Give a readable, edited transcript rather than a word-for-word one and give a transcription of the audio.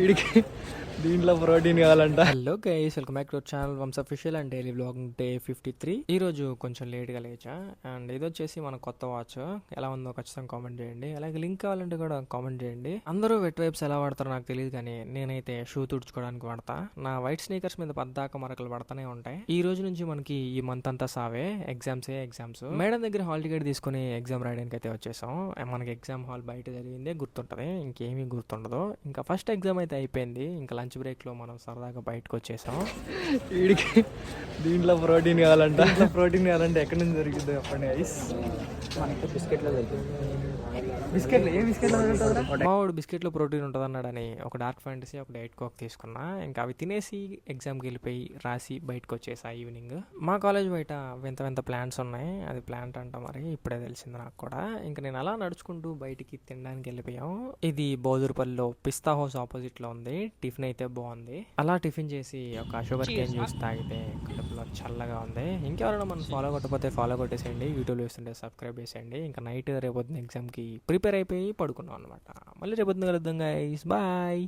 వీడికి దీంట్లో ప్రోటీన్ కావాలంట. Hello guys, welcome back to our channel Vamsha official and daily vlogging day 53. ఈ రోజు కొంచెం లేట్గా లేచా అండ్ ఇది వచ్చేసి మన కొత్త వాచ్. ఎలా ఉందో ఖచ్చితంగా కామెంట్ చేయండి. అలాగే లింక్ కావాలంటే కూడా కామెంట్ చేయండి. అందరూ వెట్ వైప్స్ ఎలా వాడతారో నాకు తెలియదు, కానీ నేనైతే షూ తుడుచుకోవడానికి వాడతా. నా వైట్ స్నీకర్స్ మీద పద్దాక మరకలు పడతానే ఉంటాయి. ఈ రోజు నుంచి మనకి ఈ మంత్ అంతా సావే ఎగ్జామ్స్. మేడం దగ్గర హాల్ టికెట్ తీసుకుని ఎగ్జామ్ రాయడానికి అయితే వచ్చేసాం. మనకి ఎగ్జామ్ హాల్ బయట జరిగిందే గుర్తుంటది, ఇంకేమీ గుర్తుండదు. ఇంకా ఫస్ట్ ఎగ్జామ్ అయితే అయిపోయింది. ఇంకా లంచ్ బ్రేక్లో మనం సరదాగా బయటకు వచ్చేసాం. వీడికి దీంట్లో ప్రోటీన్ కావాలంట. ప్రోటీన్ కావాలంటే ఎక్కడి నుంచి దొరికింది చెప్పండి గైస్. మనకి బిస్కెట్లో దొరుకుతుంది. బిస్కెట్లు ఏ బిస్కెట్లు మావాడు బిస్కెట్లో ప్రోటీన్ ఉంటుంది అన్నాడని ఒక డార్క్ ఫ్యాంటసీ, ఒక డైట్ కోక్ తీసుకున్నా. ఇంకా అవి తినేసి ఎగ్జామ్కి వెళ్ళిపోయి రాసి బయటకు వచ్చేసా ఈవినింగ్. మా కాలేజ్ బయట వింత వింత ప్లాంట్స్ ఉన్నాయి. అది ప్లాంట్ అంట, మరి ఇప్పుడే తెలిసింది నాకు కూడా. ఇంకా నేను అలా నడుచుకుంటూ బయటికి తినడానికి వెళ్ళిపోయాం. ఇది బోదూరుపల్లిలో పిస్తా హౌస్ ఆపోజిట్లో ఉంది. టిఫిన్ అయితే బాగుంది. అలా టిఫిన్ చేసి ఒక షుగర్ కేన్ జ్యూస్ తాగితే కడుపులో చల్లగా ఉంది. ఇంకెవరైనా మనం ఫాలో కొట్టకపోతే ఫాలో కొట్టేసేయండి. యూట్యూబ్లో చూస్తుంటే సబ్స్క్రైబ్ చేసేయండి. ఇంకా నైట్ రేపొద్దున ఎగ్జామ్కి ప్రిపేర్ అయిపోయి పడుకున్నాం అనమాట. మళ్ళీ రేపొద్దున కలుద్దాం గైస్, బాయ్.